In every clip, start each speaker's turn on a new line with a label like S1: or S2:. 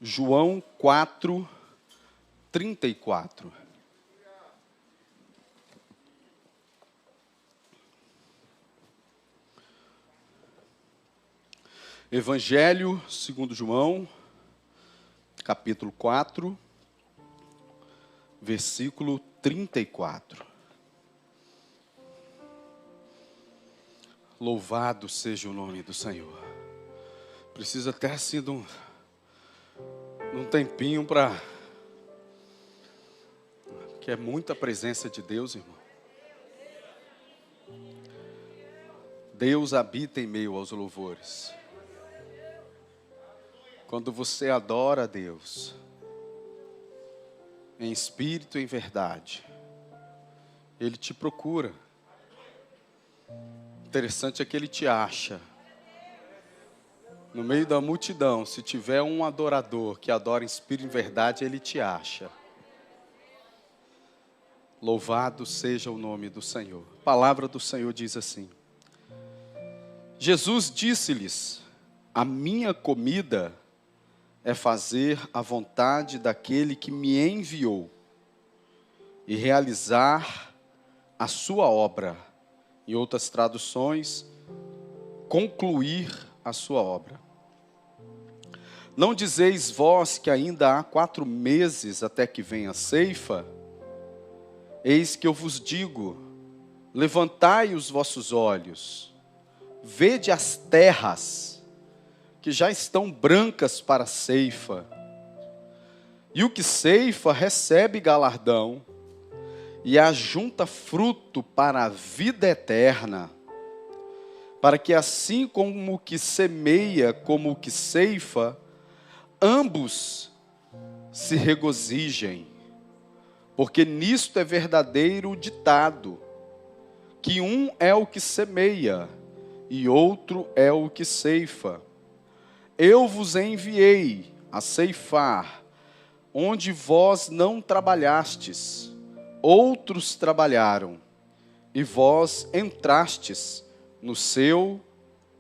S1: João 4, 34. Evangelho segundo João, capítulo 4, versículo 34. Louvado seja o nome do Senhor. Precisa ter sido um tempinho para... que é muita presença de Deus, irmão. Deus habita em meio aos louvores. Quando você adora a Deus, em espírito e em verdade, Ele te procura. Interessante é que Ele te acha. No meio da multidão, se tiver um adorador que adora em espírito e em verdade, Ele te acha. Louvado seja o nome do Senhor. A palavra do Senhor diz assim: Jesus disse-lhes: a minha comida é fazer a vontade daquele que me enviou e realizar a sua obra. Em outras traduções, concluir a sua obra. Não dizeis vós que ainda há 4 meses até que venha a ceifa? Eis que eu vos digo, levantai os vossos olhos, vede as terras, que já estão brancas para a ceifa. E o que ceifa recebe galardão, e ajunta fruto para a vida eterna, para que assim como o que semeia, como o que ceifa, ambos se regozijem. Porque nisto é verdadeiro o ditado, que um é o que semeia, e outro é o que ceifa. Eu vos enviei a ceifar, onde vós não trabalhastes, outros trabalharam, e vós entrastes no seu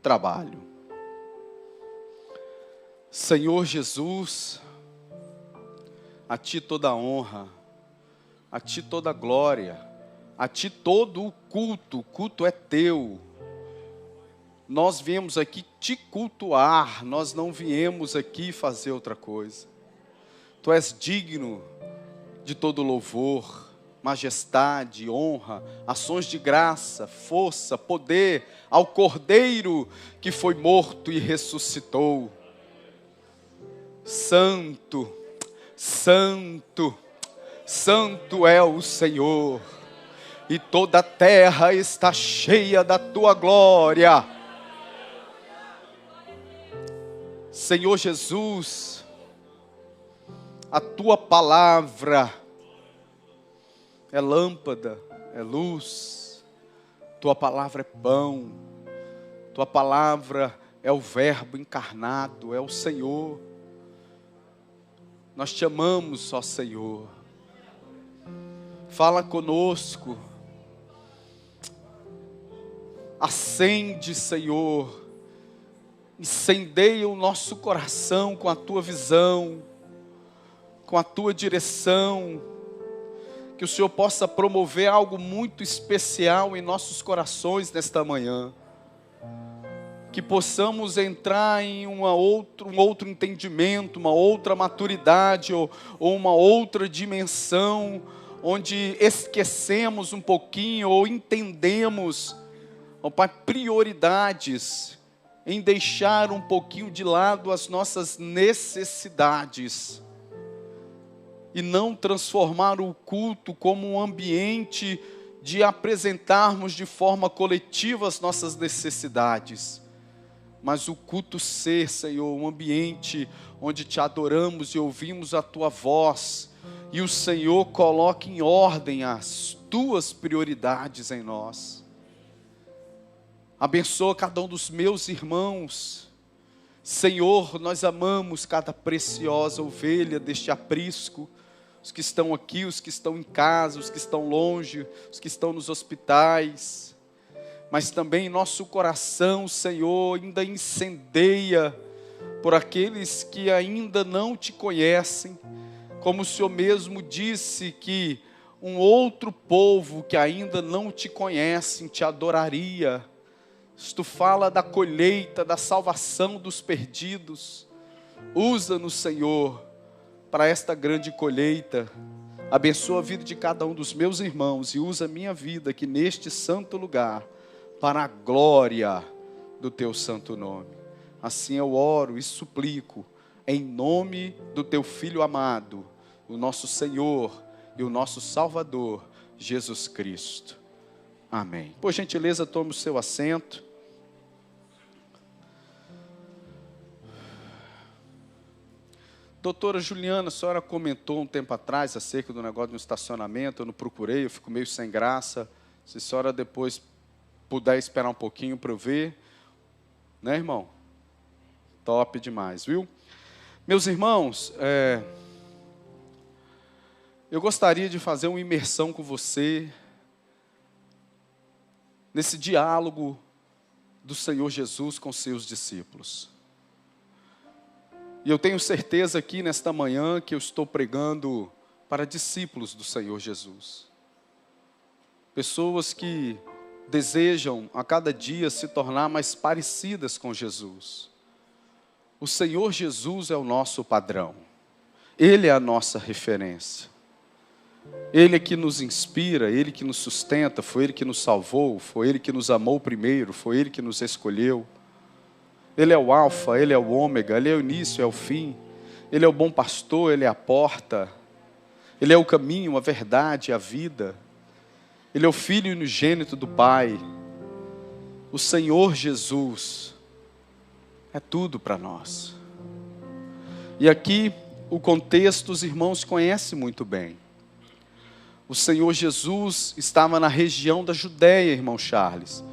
S1: trabalho. Senhor Jesus, a Ti toda a honra, a Ti toda a glória, a Ti todo o culto é Teu. Nós viemos aqui Te cultuar, nós não viemos aqui fazer outra coisa. Tu és digno de todo louvor, majestade, honra, ações de graça, força, poder ao Cordeiro que foi morto e ressuscitou. Santo, santo, santo é o Senhor, e toda a terra está cheia da Tua glória. Senhor Jesus, a Tua palavra é lâmpada, é luz, Tua palavra é pão, Tua palavra é o Verbo encarnado, é o Senhor. Nós Te amamos, ó Senhor. Fala conosco. Acende, Senhor. Incendeia o nosso coração com a Tua visão, com a Tua direção. Que o Senhor possa promover algo muito especial em nossos corações nesta manhã. Que possamos entrar em um outro entendimento, uma outra maturidade ou uma outra dimensão, onde esquecemos um pouquinho ou entendemos, ó Pai, prioridades, em deixar um pouquinho de lado as nossas necessidades e não transformar o culto como um ambiente de apresentarmos de forma coletiva as nossas necessidades. Mas o culto ser, Senhor, um ambiente onde Te adoramos e ouvimos a Tua voz. E o Senhor coloque em ordem as Tuas prioridades em nós. Abençoa cada um dos meus irmãos. Senhor, nós amamos cada preciosa ovelha deste aprisco. Os que estão aqui, os que estão em casa, os que estão longe, os que estão nos hospitais. Mas também nosso coração, Senhor, ainda incendeia por aqueles que ainda não te conhecem, como o Senhor mesmo disse que um outro povo que ainda não te conhece te adoraria. Se tu fala da colheita, da salvação dos perdidos, usa-nos, Senhor, para esta grande colheita. Abençoa a vida de cada um dos meus irmãos e usa a minha vida aqui neste santo lugar, para a glória do teu santo nome. Assim eu oro e suplico, em nome do teu Filho amado, o nosso Senhor e o nosso Salvador, Jesus Cristo. Amém. Por gentileza, tome o seu assento. Doutora Juliana, a senhora comentou um tempo atrás acerca do negócio do estacionamento, eu não procurei, eu fico meio sem graça. Se a senhora depois puder esperar um pouquinho para eu ver, né, irmão? Top demais, viu? Meus irmãos, eu gostaria de fazer uma imersão com você nesse diálogo do Senhor Jesus com seus discípulos. E eu tenho certeza aqui nesta manhã que eu estou pregando para discípulos do Senhor Jesus. Pessoas que desejam a cada dia se tornar mais parecidas com Jesus. O Senhor Jesus é o nosso padrão. Ele é a nossa referência. Ele é que nos inspira, Ele que nos sustenta, foi Ele que nos salvou, foi Ele que nos amou primeiro, foi Ele que nos escolheu. Ele é o alfa, Ele é o ômega, Ele é o início, é o fim. Ele é o bom pastor, Ele é a porta. Ele é o caminho, a verdade, a vida. Ele é o Filho unigênito do Pai. O Senhor Jesus é tudo para nós. E aqui o contexto os irmãos conhecem muito bem. O Senhor Jesus estava na região da Judéia, irmão Charles,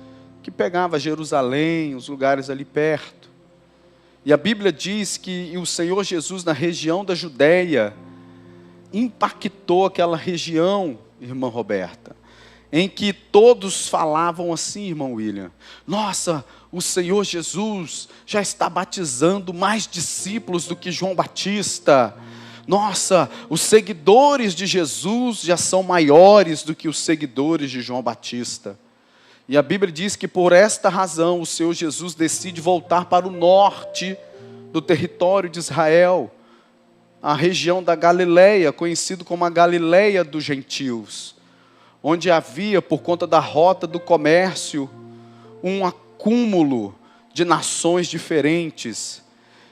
S1: que pegava Jerusalém, os lugares ali perto. E a Bíblia diz que o Senhor Jesus na região da Judéia impactou aquela região, irmã Roberta, em que todos falavam assim, irmão William: nossa, o Senhor Jesus já está batizando mais discípulos do que João Batista. Nossa, os seguidores de Jesus já são maiores do que os seguidores de João Batista. E a Bíblia diz que por esta razão o Senhor Jesus decide voltar para o norte do território de Israel, a região da Galileia, conhecido como a Galileia dos gentios, onde havia, por conta da rota do comércio, um acúmulo de nações diferentes.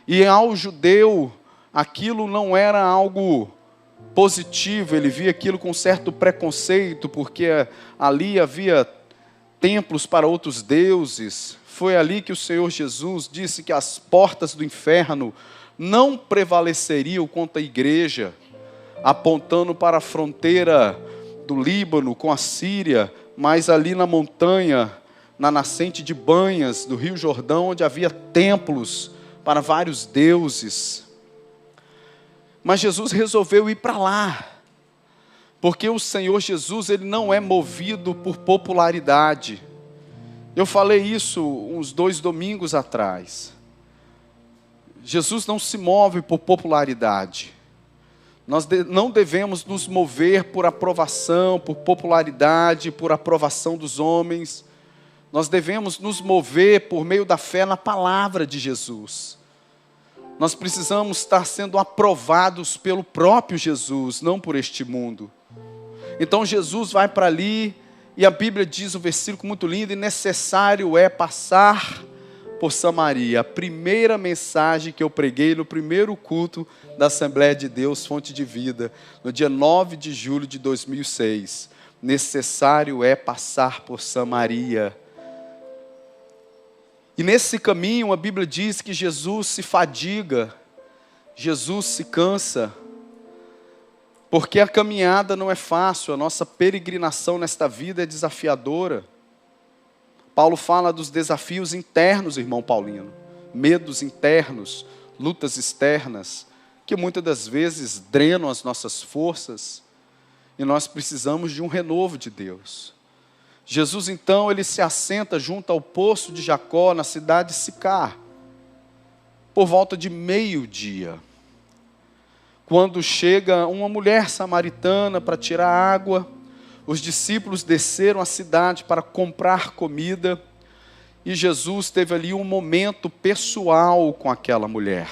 S1: E ao judeu, aquilo não era algo positivo, ele via aquilo com certo preconceito, porque ali havia templos para outros deuses. Foi ali que o Senhor Jesus disse que as portas do inferno não prevaleceriam contra a igreja, apontando para a fronteira do Líbano com a Síria, mas ali na montanha, na nascente de Banhas, do Rio Jordão, onde havia templos para vários deuses. Mas Jesus resolveu ir para lá, porque o Senhor Jesus, Ele não é movido por popularidade. Eu falei isso uns 2 domingos atrás. Jesus não se move por popularidade. Nós não devemos nos mover por aprovação, por popularidade, por aprovação dos homens. Nós devemos nos mover por meio da fé na palavra de Jesus. Nós precisamos estar sendo aprovados pelo próprio Jesus, não por este mundo. Então Jesus vai para ali, e a Bíblia diz um versículo muito lindo: e necessário é passar por Samaria. A primeira mensagem que eu preguei no primeiro culto da Assembleia de Deus, Fonte de Vida, no dia 9 de julho de 2006. Necessário é passar por Samaria. E nesse caminho, a Bíblia diz que Jesus se fadiga, Jesus se cansa, porque a caminhada não é fácil, a nossa peregrinação nesta vida é desafiadora. Paulo fala dos desafios internos, irmão Paulino, medos internos, lutas externas, que muitas das vezes drenam as nossas forças, e nós precisamos de um renovo de Deus. Jesus então, ele se assenta junto ao poço de Jacó, na cidade de Sicar, por volta de meio-dia, quando chega uma mulher samaritana para tirar água. Os discípulos desceram à cidade para comprar comida, e Jesus teve ali um momento pessoal com aquela mulher.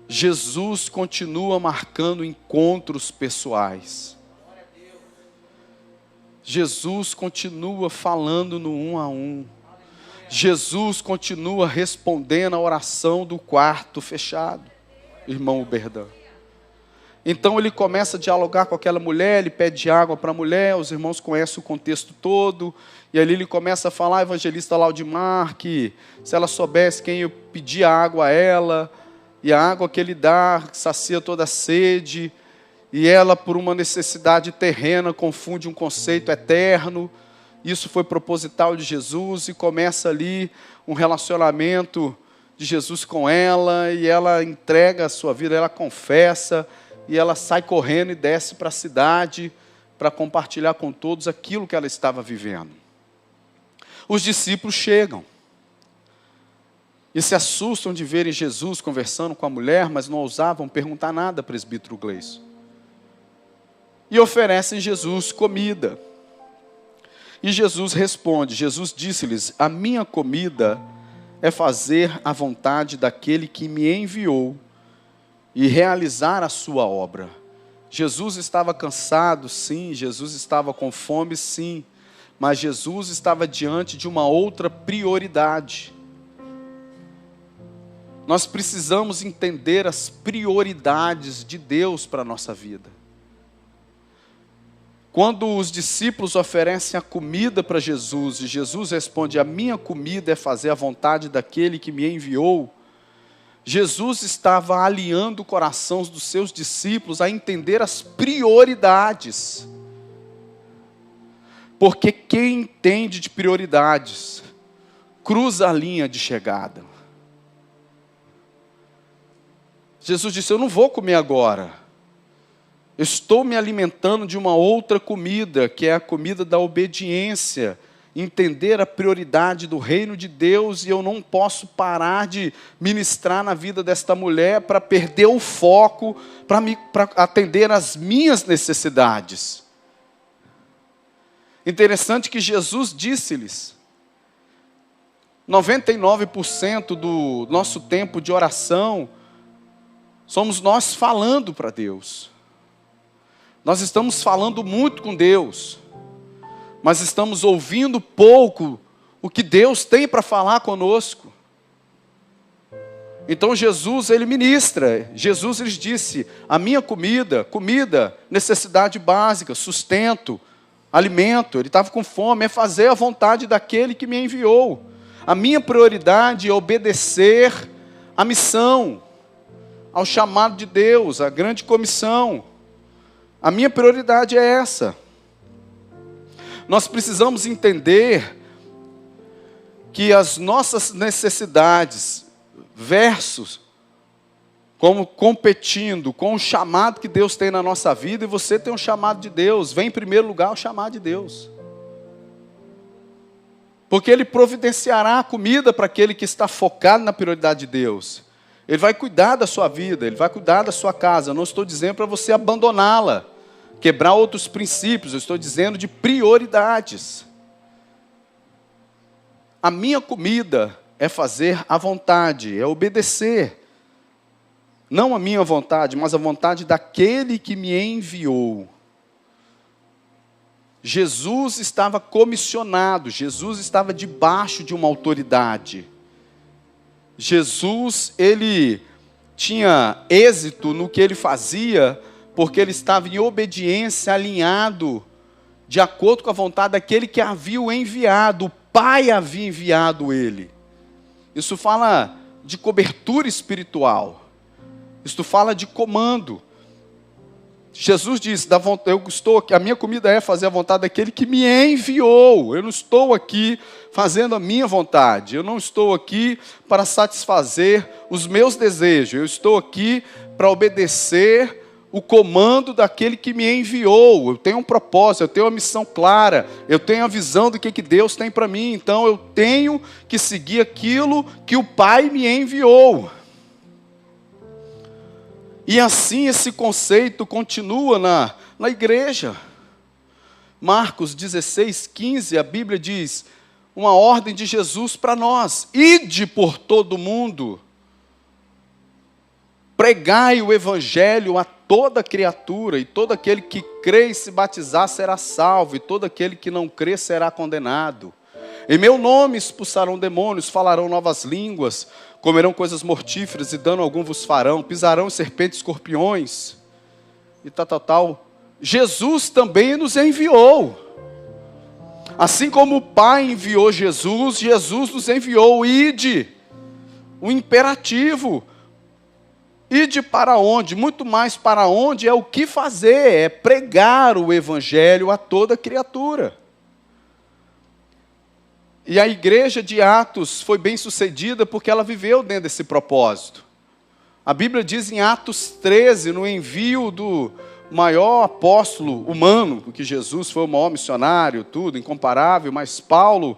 S1: Jesus continua marcando encontros pessoais. Jesus continua falando no 1 a 1. Jesus continua respondendo a oração do quarto fechado, irmão Uberdan. Então ele começa a dialogar com aquela mulher, ele pede água para a mulher, os irmãos conhecem o contexto todo, e ali ele começa a falar, evangelista Laudimar, que se ela soubesse quem eu pedia água a ela, e a água que ele dá sacia toda a sede, e ela, por uma necessidade terrena, confunde um conceito eterno. Isso foi proposital de Jesus, e começa ali um relacionamento de Jesus com ela, e ela entrega a sua vida, ela confessa, e ela sai correndo e desce para a cidade para compartilhar com todos aquilo que ela estava vivendo. Os discípulos chegam e se assustam de verem Jesus conversando com a mulher, mas não ousavam perguntar nada, presbítero Gleison. E oferecem Jesus comida. E Jesus responde, Jesus disse-lhes, a minha comida é fazer a vontade daquele que me enviou e realizar a sua obra. Jesus estava cansado, sim. Jesus estava com fome, sim. Mas Jesus estava diante de uma outra prioridade. Nós precisamos entender as prioridades de Deus para a nossa vida. Quando os discípulos oferecem a comida para Jesus, e Jesus responde, a minha comida é fazer a vontade daquele que me enviou, Jesus estava alinhando o coração dos seus discípulos a entender as prioridades. Porque quem entende de prioridades, cruza a linha de chegada. Jesus disse, eu não vou comer agora. Eu estou me alimentando de uma outra comida, que é a comida da obediência. Entender a prioridade do reino de Deus, e eu não posso parar de ministrar na vida desta mulher para perder o foco, para atender às minhas necessidades. Interessante que Jesus disse-lhes, 99% do nosso tempo de oração, somos nós falando para Deus. Nós estamos falando muito com Deus, mas estamos ouvindo pouco o que Deus tem para falar conosco. Então Jesus, ele ministra. Jesus lhes disse, a minha comida, necessidade básica, sustento, alimento. Ele estava com fome, é fazer a vontade daquele que me enviou. A minha prioridade é obedecer à missão, ao chamado de Deus, à grande comissão. A minha prioridade é essa. Nós precisamos entender que as nossas necessidades versus como competindo com o chamado que Deus tem na nossa vida, e você tem um chamado de Deus, vem em primeiro lugar o chamado de Deus. Porque Ele providenciará a comida para aquele que está focado na prioridade de Deus. Ele vai cuidar da sua vida, Ele vai cuidar da sua casa. Eu não estou dizendo para você abandoná-la, quebrar outros princípios, eu estou dizendo de prioridades. A minha comida é fazer a vontade, é obedecer. Não a minha vontade, mas a vontade daquele que me enviou. Jesus estava comissionado, Jesus estava debaixo de uma autoridade. Jesus, ele tinha êxito no que ele fazia, porque ele estava em obediência, alinhado, de acordo com a vontade daquele que havia o enviado. O Pai havia enviado ele. Isso fala de cobertura espiritual. Isso fala de comando. Jesus disse, eu estou aqui, a minha comida é fazer a vontade daquele que me enviou. Eu não estou aqui fazendo a minha vontade. Eu não estou aqui para satisfazer os meus desejos. Eu estou aqui para obedecer o comando daquele que me enviou. Eu tenho um propósito, eu tenho uma missão clara, eu tenho a visão do que Deus tem para mim. Então eu tenho que seguir aquilo que o Pai me enviou. E assim esse conceito continua na igreja. Marcos 16:15, a Bíblia diz, uma ordem de Jesus para nós: ide por todo mundo, pregai o evangelho a toda criatura, e todo aquele que crê e se batizar será salvo, e todo aquele que não crê será condenado. Em meu nome expulsarão demônios, falarão novas línguas, comerão coisas mortíferas e dano algum vos farão, pisarão serpentes e escorpiões, e tal. Jesus também nos enviou. Assim como o Pai enviou Jesus, Jesus nos enviou. Ide, o imperativo. Ide para onde? Muito mais para onde é o que fazer, é pregar o evangelho a toda criatura. E a igreja de Atos foi bem sucedida porque ela viveu dentro desse propósito. A Bíblia diz em Atos 13, no envio do maior apóstolo humano, porque Jesus foi o maior missionário, tudo, incomparável, mas Paulo,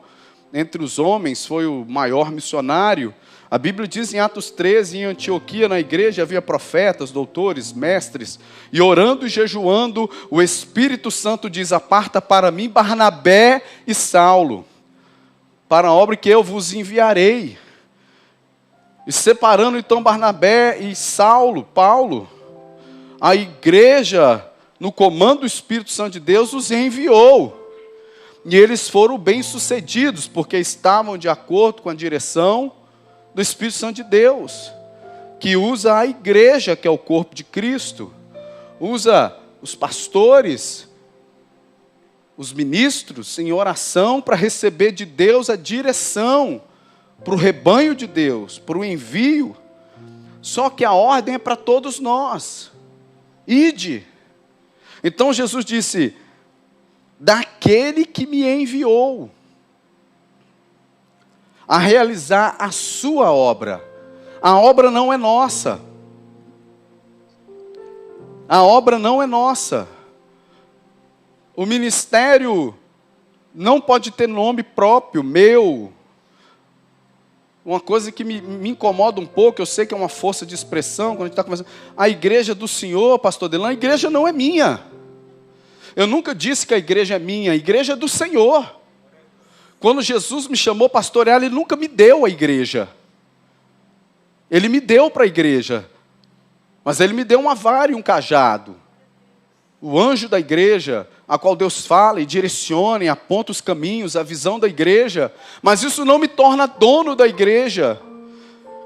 S1: entre os homens, foi o maior missionário. A Bíblia diz em Atos 13, em Antioquia, na igreja, havia profetas, doutores, mestres, e orando e jejuando, o Espírito Santo diz: aparta para mim Barnabé e Saulo, para a obra que eu vos enviarei. E separando então Barnabé e Saulo, Paulo, a igreja, no comando do Espírito Santo de Deus, os enviou. E eles foram bem-sucedidos, porque estavam de acordo com a direção do Espírito Santo de Deus, que usa a igreja, que é o corpo de Cristo, usa os pastores, os ministros em oração para receber de Deus a direção para o rebanho de Deus, para o envio. Só que a ordem é para todos nós. Ide. Então Jesus disse: daquele que me enviou a realizar a sua obra. A obra não é nossa. A obra não é nossa. O ministério não pode ter nome próprio, meu. Uma coisa que me incomoda um pouco, eu sei que é uma força de expressão, quando a gente está conversando. A igreja do Senhor, pastor Delano, a igreja não é minha. Eu nunca disse que a igreja é minha, a igreja é do Senhor. Quando Jesus me chamou pastorear, Ele nunca me deu a igreja. Ele me deu para a igreja. Mas Ele me deu uma vara e um cajado. O anjo da igreja, a qual Deus fala e direciona e aponta os caminhos, a visão da igreja. Mas isso não me torna dono da igreja.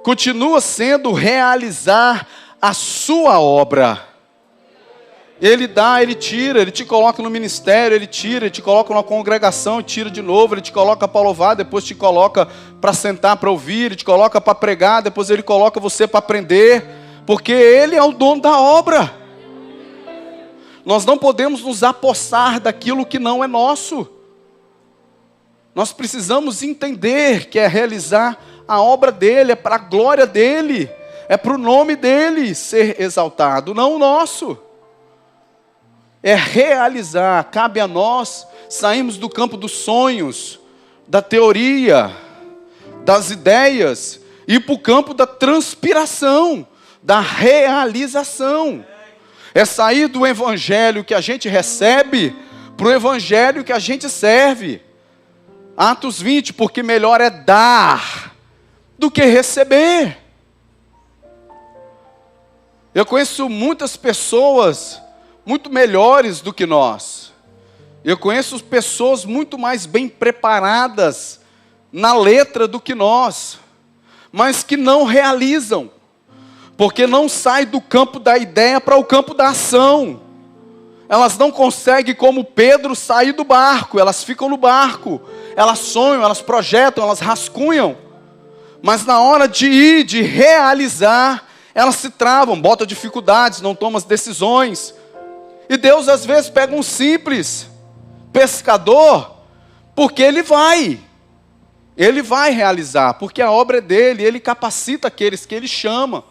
S1: Continua sendo realizar a sua obra. Ele dá, Ele tira, Ele te coloca no ministério, Ele tira, Ele te coloca numa congregação, tira de novo, Ele te coloca para louvar, depois te coloca para sentar, para ouvir, Ele te coloca para pregar, depois Ele coloca você para aprender, porque Ele é o dono da obra. Nós não podemos nos apossar daquilo que não é nosso. Nós precisamos entender que é realizar a obra dEle, é para a glória dEle, é para o nome dEle ser exaltado, não o nosso. É realizar, cabe a nós sairmos do campo dos sonhos, da teoria, das ideias, e ir para o campo da transpiração, da realização. É sair do evangelho que a gente recebe para o evangelho que a gente serve. Atos 20, porque melhor é dar do que receber. Eu conheço muitas pessoas muito melhores do que nós. Eu conheço pessoas muito mais bem preparadas na letra do que nós, mas que não realizam, porque não saem do campo da ideia para o campo da ação. Elas não conseguem, como Pedro, sair do barco, elas ficam no barco, elas sonham, elas projetam, elas rascunham, mas na hora de ir, de realizar, elas se travam, botam dificuldades, não tomam as decisões. E Deus às vezes pega um simples pescador, porque Ele vai realizar, porque a obra é dEle, Ele capacita aqueles que Ele chama.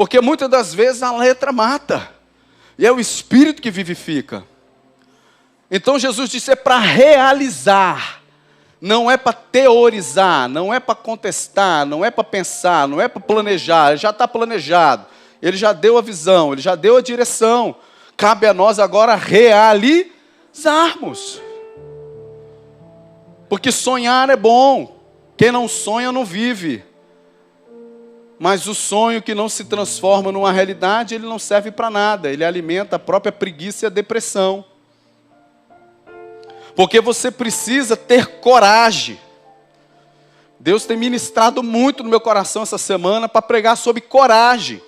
S1: Porque muitas das vezes a letra mata. E é o Espírito que vivifica. Então Jesus disse, é para realizar. Não é para teorizar, não é para contestar, não é para pensar, não é para planejar. Ele já está planejado. Ele já deu a visão, ele já deu a direção. Cabe a nós agora realizarmos. Porque sonhar é bom. Quem não sonha não vive. Mas o sonho que não se transforma numa realidade, ele não serve para nada. Ele alimenta a própria preguiça e a depressão. Porque você precisa ter coragem. Deus tem ministrado muito no meu coração essa semana para pregar sobre coragem.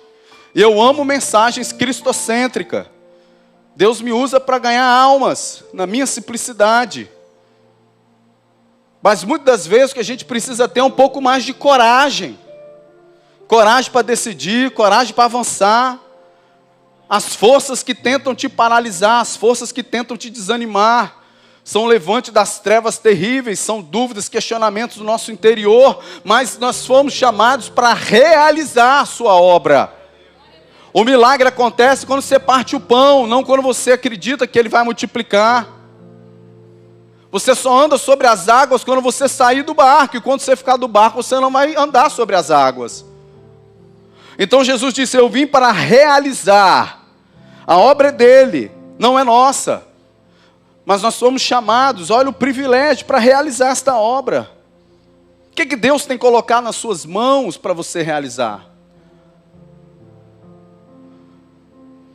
S1: Eu amo mensagens cristocêntricas. Deus me usa para ganhar almas, na minha simplicidade. Mas muitas das vezes o que a gente precisa ter é um pouco mais de coragem. Coragem para decidir, coragem para avançar. As forças que tentam te paralisar, as forças que tentam te desanimar, são levantes das trevas terríveis, são dúvidas, questionamentos do nosso interior, mas nós fomos chamados para realizar a sua obra. O milagre acontece quando você parte o pão, não quando você acredita que ele vai multiplicar. Você só anda sobre as águas quando você sair do barco, e quando você ficar do barco, você não vai andar sobre as águas. Então Jesus disse, eu vim para realizar. A obra é dele, não é nossa. Mas nós somos chamados, olha o privilégio para realizar esta obra. O que Deus tem colocado nas suas mãos para você realizar?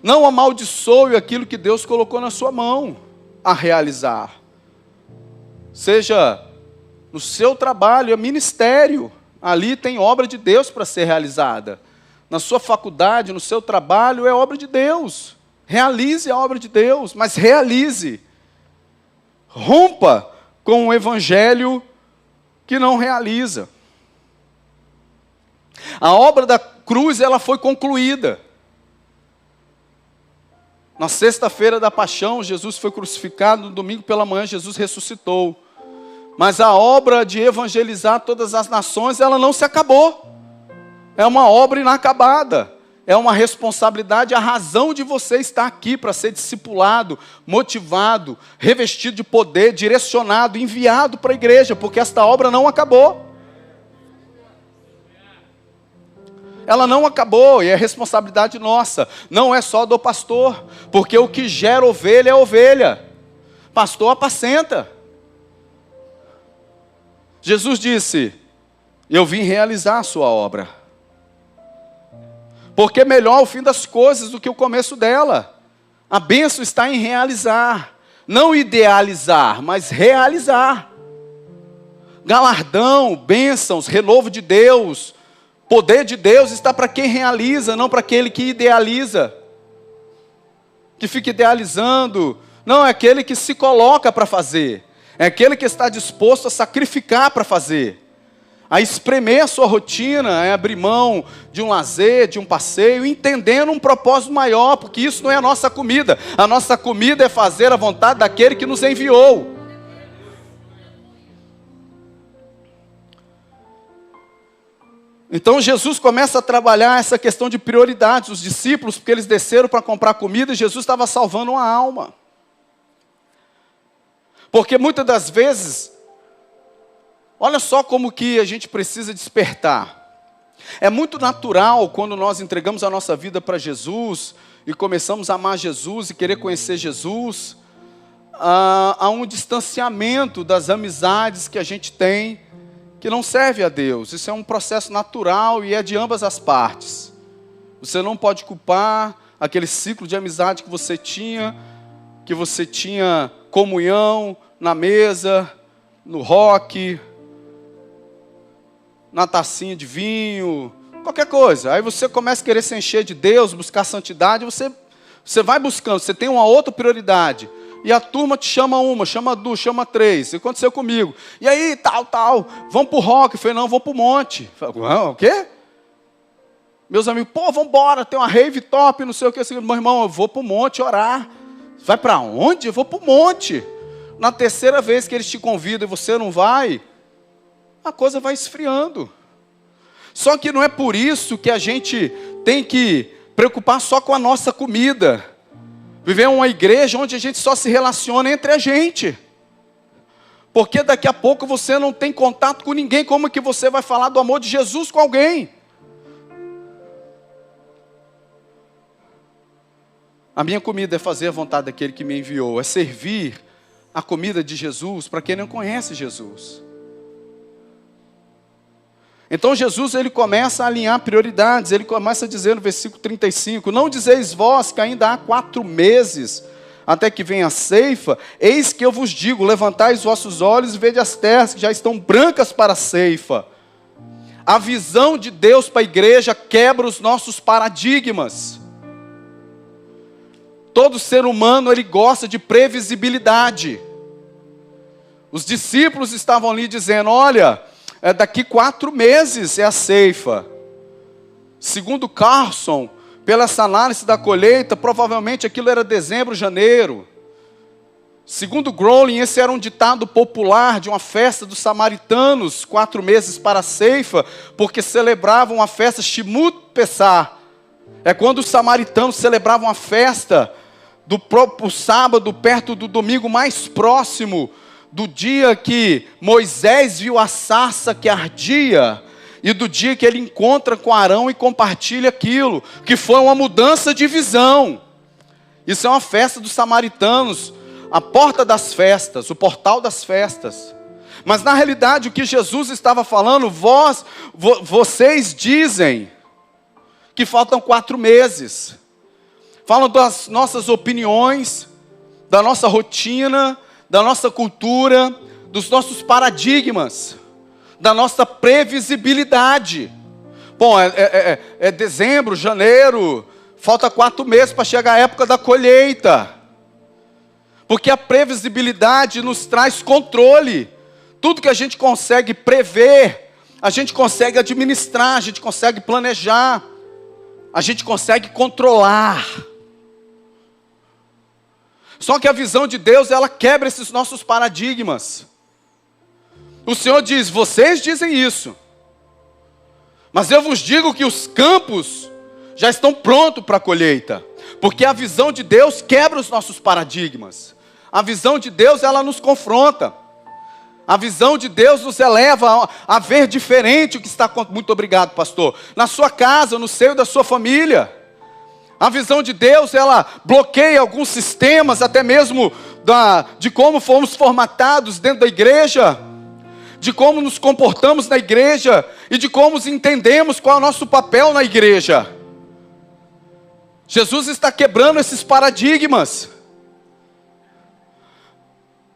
S1: Não amaldiçoe aquilo que Deus colocou na sua mão a realizar. Seja no seu trabalho, é ministério. Ali tem obra de Deus para ser realizada. Na sua faculdade, no seu trabalho, é obra de Deus. Realize a obra de Deus, mas realize. Rompa com o evangelho que não realiza. A obra da cruz, ela foi concluída. Na sexta-feira da paixão, Jesus foi crucificado, no domingo pela manhã, Jesus ressuscitou. Mas a obra de evangelizar todas as nações, ela não se acabou. É uma obra inacabada. É uma responsabilidade, a razão de você estar aqui para ser discipulado, motivado, revestido de poder, direcionado, enviado para a igreja, porque esta obra não acabou. Ela não acabou e é responsabilidade nossa, não é só do pastor, porque o que gera ovelha é ovelha. Pastor apacenta. Jesus disse, eu vim realizar a sua obra. Porque é melhor o fim das coisas do que o começo dela. A bênção está em realizar. Não idealizar, mas realizar. Galardão, bênçãos, renovo de Deus, poder de Deus está para quem realiza, não para aquele que idealiza. Que fica idealizando. Não, é aquele que se coloca para fazer. É aquele que está disposto a sacrificar para fazer. A espremer a sua rotina, é abrir mão de um lazer, de um passeio, entendendo um propósito maior, porque isso não é a nossa comida. A nossa comida é fazer a vontade daquele que nos enviou. Então Jesus começa a trabalhar essa questão de prioridades. Os discípulos, porque eles desceram para comprar comida, e Jesus estava salvando uma alma. Porque muitas das vezes, olha só como que a gente precisa despertar. É muito natural quando nós entregamos a nossa vida para Jesus e começamos a amar Jesus e querer conhecer Jesus, há um distanciamento das amizades que a gente tem que não serve a Deus. Isso é um processo natural e é de ambas as partes. Você não pode culpar aquele ciclo de amizade que você tinha comunhão na mesa, no rock, na tacinha de vinho, qualquer coisa. Aí você começa a querer se encher de Deus, buscar santidade, você vai buscando, você tem uma outra prioridade. E a turma te chama uma, chama duas, chama três. Isso aconteceu comigo. E aí, tal, vamos pro rock. Eu falei, não, vamos pro monte. Eu falei, o quê? Meus amigos, vamos embora, tem uma rave top, não sei o que. Meu irmão, eu vou pro monte orar. Vai para onde? Eu vou pro monte. Na terceira vez que eles te convidam e você não vai, a coisa vai esfriando. Só que não é por isso que a gente tem que preocupar só com a nossa comida. Viver uma igreja onde a gente só se relaciona entre a gente. Porque daqui a pouco você não tem contato com ninguém. Como que você vai falar do amor de Jesus com alguém? A minha comida é fazer a vontade daquele que me enviou. É servir a comida de Jesus para quem não conhece Jesus. Então Jesus, ele começa a alinhar prioridades. Ele começa a dizer no versículo 35, não dizeis vós que ainda há 4 meses até que venha a ceifa? Eis que eu vos digo, levantai os vossos olhos e vede as terras que já estão brancas para a ceifa. A visão de Deus para a igreja quebra os nossos paradigmas. Todo ser humano, ele gosta de previsibilidade. Os discípulos estavam ali dizendo, olha, daqui 4 meses é a ceifa. Segundo Carson, pela essa análise da colheita, provavelmente aquilo era dezembro, janeiro. Segundo Growling, esse era um ditado popular de uma festa dos samaritanos, 4 meses para a ceifa, porque celebravam a festa Shemut Pessah. É quando os samaritanos celebravam a festa do próprio sábado, perto do domingo mais próximo, do dia que Moisés viu a sarça que ardia, e do dia que ele encontra com Arão e compartilha aquilo, que foi uma mudança de visão. Isso é uma festa dos samaritanos, a porta das festas, o portal das festas. Mas na realidade o que Jesus estava falando, vocês dizem que faltam 4 meses. Falam das nossas opiniões, da nossa rotina, da nossa cultura, dos nossos paradigmas, da nossa previsibilidade. Bom, é dezembro, janeiro, falta 4 meses para chegar a época da colheita. Porque a previsibilidade nos traz controle. Tudo que a gente consegue prever, a gente consegue administrar, a gente consegue planejar, a gente consegue controlar. Só que a visão de Deus, ela quebra esses nossos paradigmas. O Senhor diz, vocês dizem isso, mas eu vos digo que os campos já estão prontos para a colheita. Porque a visão de Deus quebra os nossos paradigmas. A visão de Deus, ela nos confronta. A visão de Deus nos eleva a ver diferente o que está acontecendo. Muito obrigado, pastor. Na sua casa, no seio da sua família. A visão de Deus, ela bloqueia alguns sistemas, até mesmo de como fomos formatados dentro da igreja, de como nos comportamos na igreja e de como entendemos qual é o nosso papel na igreja. Jesus está quebrando esses paradigmas,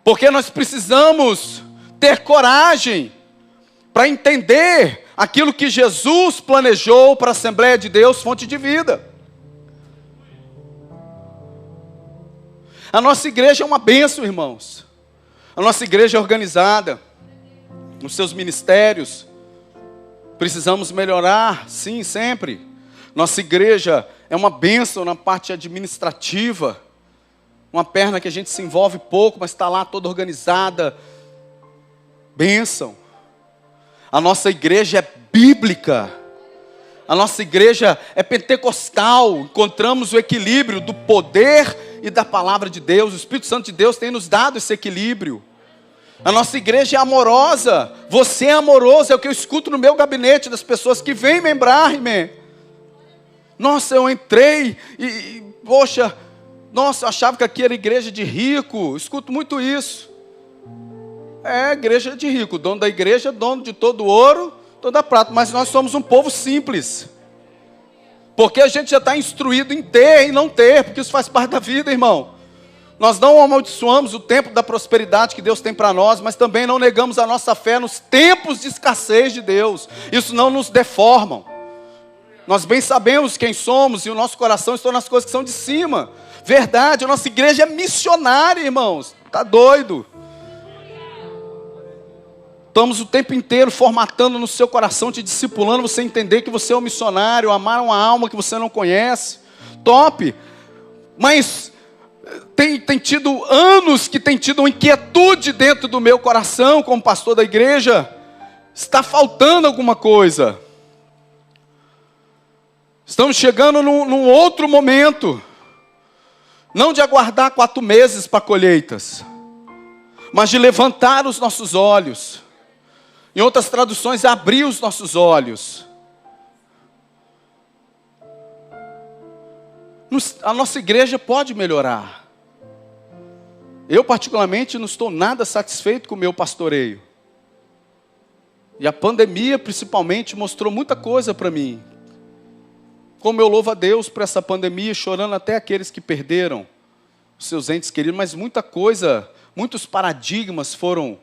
S1: porque nós precisamos ter coragem para entender aquilo que Jesus planejou para a Assembleia de Deus, fonte de vida. A nossa igreja é uma bênção, irmãos. A nossa igreja é organizada, nos seus ministérios. Precisamos melhorar, sim, sempre. Nossa igreja é uma bênção na parte administrativa. Uma perna que a gente se envolve pouco, mas está lá toda organizada. Bênção. A nossa igreja é bíblica. A nossa igreja é pentecostal. Encontramos o equilíbrio do poder e da palavra de Deus. O Espírito Santo de Deus tem nos dado esse equilíbrio. A nossa igreja é amorosa. Você é amoroso, é o que eu escuto no meu gabinete das pessoas que vêm membrar-me. Nossa, eu entrei poxa, nossa, eu achava que aqui era igreja de rico. Eu escuto muito isso. É igreja de rico. O dono da igreja é dono de todo ouro, toda prata. Mas nós somos um povo simples. Porque a gente já está instruído em ter e não ter, porque isso faz parte da vida, irmão. Nós não amaldiçoamos o tempo da prosperidade que Deus tem para nós, mas também não negamos a nossa fé nos tempos de escassez de Deus. Isso não nos deforma. Nós bem sabemos quem somos e o nosso coração está nas coisas que são de cima. Verdade, a nossa igreja é missionária, irmãos. Está doido? Estamos o tempo inteiro formatando no seu coração, te discipulando, você entender que você é um missionário, amar uma alma que você não conhece. Top! Mas tem tido anos que tem tido uma inquietude dentro do meu coração, como pastor da igreja. Está faltando alguma coisa. Estamos chegando num outro momento. Não de aguardar 4 meses para colheitas, mas de levantar os nossos olhos. Em outras traduções, abrir os nossos olhos. A nossa igreja pode melhorar. Eu, particularmente, não estou nada satisfeito com o meu pastoreio. E a pandemia, principalmente, mostrou muita coisa para mim. Como eu louvo a Deus por essa pandemia, chorando até aqueles que perderam os seus entes queridos, mas muita coisa, muitos paradigmas foram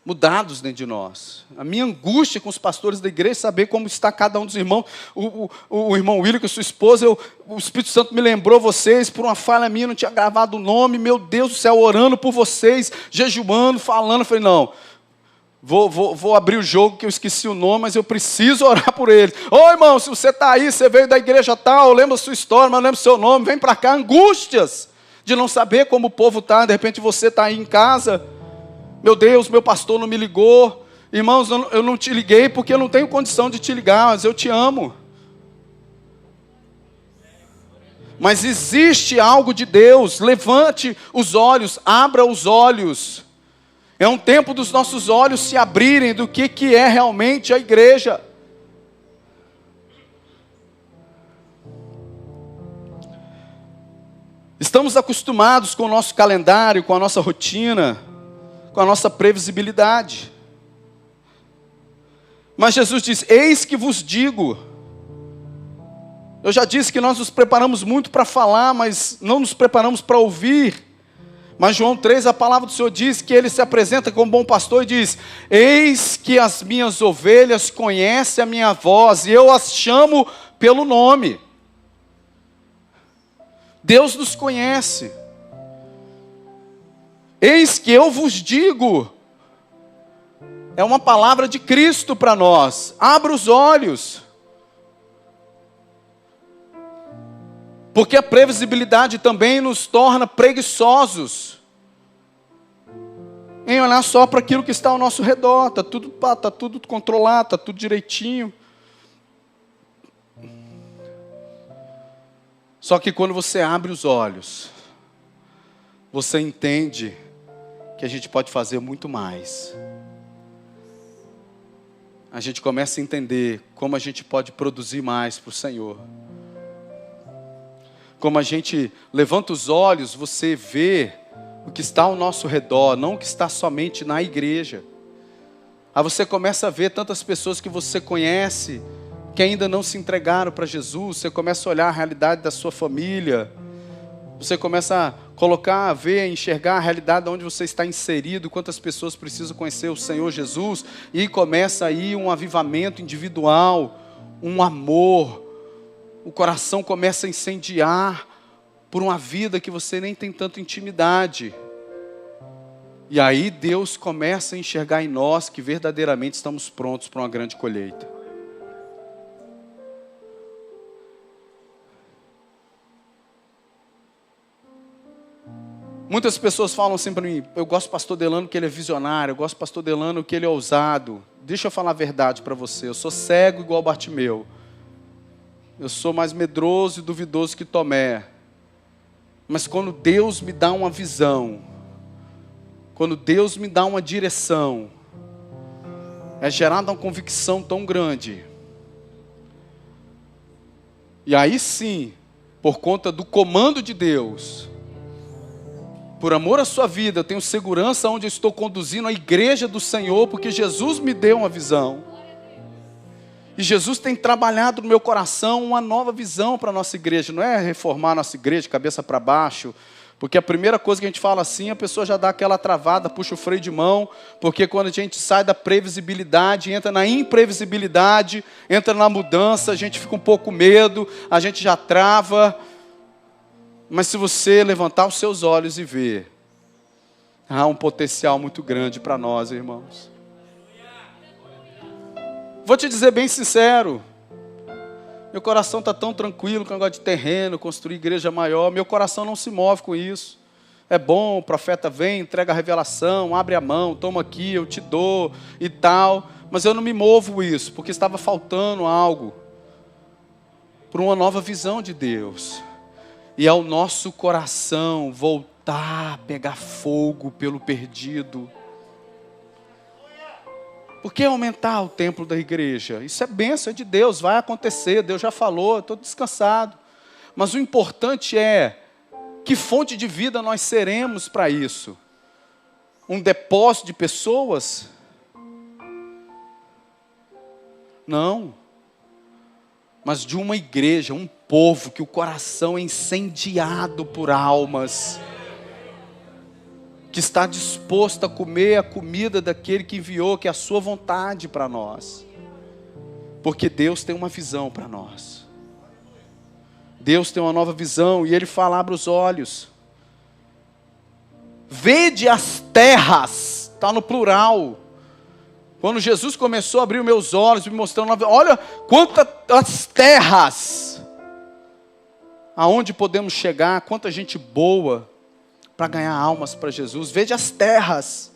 S1: mudados dentro de nós. A minha angústia com os pastores da igreja é saber como está cada um dos irmãos. O irmão William, com a sua esposa, o Espírito Santo me lembrou vocês, por uma falha minha, não tinha gravado o nome, meu Deus do céu, orando por vocês, jejuando, falando. Eu falei, não, vou abrir o jogo que eu esqueci o nome, mas eu preciso orar por ele. Ô irmão, se você está aí, você veio da igreja tal, eu lembro a sua história, mas não lembro o seu nome, vem para cá, angústias de não saber como o povo está, de repente você está aí em casa. Meu Deus, meu pastor não me ligou. Irmãos, eu não te liguei porque eu não tenho condição de te ligar, mas eu te amo. Mas existe algo de Deus. Levante os olhos, abra os olhos. É um tempo dos nossos olhos se abrirem do que é realmente a igreja. Estamos acostumados com o nosso calendário, com a nossa rotina, com a nossa previsibilidade. Mas Jesus diz, eis que vos digo. Eu já disse que nós nos preparamos muito para falar, mas não nos preparamos para ouvir. Mas João 3, a palavra do Senhor diz que Ele se apresenta como bom pastor e diz, eis que as minhas ovelhas conhecem a minha voz e eu as chamo pelo nome. Deus nos conhece. Eis que eu vos digo. É uma palavra de Cristo para nós. Abra os olhos. Porque a previsibilidade também nos torna preguiçosos em olhar só para aquilo que está ao nosso redor. Está tudo controlado, está tudo direitinho. Só que quando você abre os olhos, você entende que a gente pode fazer muito mais. A gente começa a entender como a gente pode produzir mais para o Senhor. Como a gente levanta os olhos, você vê o que está ao nosso redor, não o que está somente na igreja. Aí você começa a ver tantas pessoas que você conhece, que ainda não se entregaram para Jesus. Você começa a olhar a realidade da sua família. Você começa a colocar, a ver, a enxergar a realidade onde você está inserido, quantas pessoas precisam conhecer o Senhor Jesus. E começa aí um avivamento individual, um amor. O coração começa a incendiar por uma vida que você nem tem tanta intimidade. E aí Deus começa a enxergar em nós que verdadeiramente estamos prontos para uma grande colheita. Muitas pessoas falam assim para mim, eu gosto do pastor Delano que ele é visionário, eu gosto do pastor Delano que ele é ousado. Deixa eu falar a verdade para você, eu sou cego igual Bartimeu. Eu sou mais medroso e duvidoso que Tomé. Mas quando Deus me dá uma visão, quando Deus me dá uma direção, é gerada uma convicção tão grande. E aí sim, por conta do comando de Deus, por amor à sua vida, eu tenho segurança onde eu estou conduzindo a igreja do Senhor, porque Jesus me deu uma visão. E Jesus tem trabalhado no meu coração uma nova visão para a nossa igreja. Não é reformar a nossa igreja de cabeça para baixo, porque a primeira coisa que a gente fala assim, a pessoa já dá aquela travada, puxa o freio de mão, porque quando a gente sai da previsibilidade, entra na imprevisibilidade, entra na mudança, a gente fica um pouco com medo, a gente já trava. Mas se você levantar os seus olhos e ver, há um potencial muito grande para nós, irmãos. Vou te dizer bem sincero, meu coração está tão tranquilo com o negócio de terreno, construir igreja maior, meu coração não se move com isso. É bom, o profeta vem, entrega a revelação, abre a mão, toma aqui, eu te dou e tal, mas eu não me movo isso, porque estava faltando algo. por uma nova visão de Deus. E ao nosso coração voltar a pegar fogo pelo perdido. Por que aumentar o templo da igreja? Isso é bênção de Deus, vai acontecer, Deus já falou, estou descansado. Mas o importante é, que fonte de vida nós seremos para isso? Um depósito de pessoas? Não. Mas de uma igreja, um povo que o coração é incendiado por almas, que está disposto a comer a comida daquele que enviou, que é a sua vontade para nós. Porque Deus tem uma visão para nós. Deus tem uma nova visão e Ele fala, abre os olhos. Vede as terras, está no plural. Quando Jesus começou a abrir os meus olhos, me mostrando, olha quantas terras, aonde podemos chegar, quanta gente boa, para ganhar almas para Jesus. Veja as terras.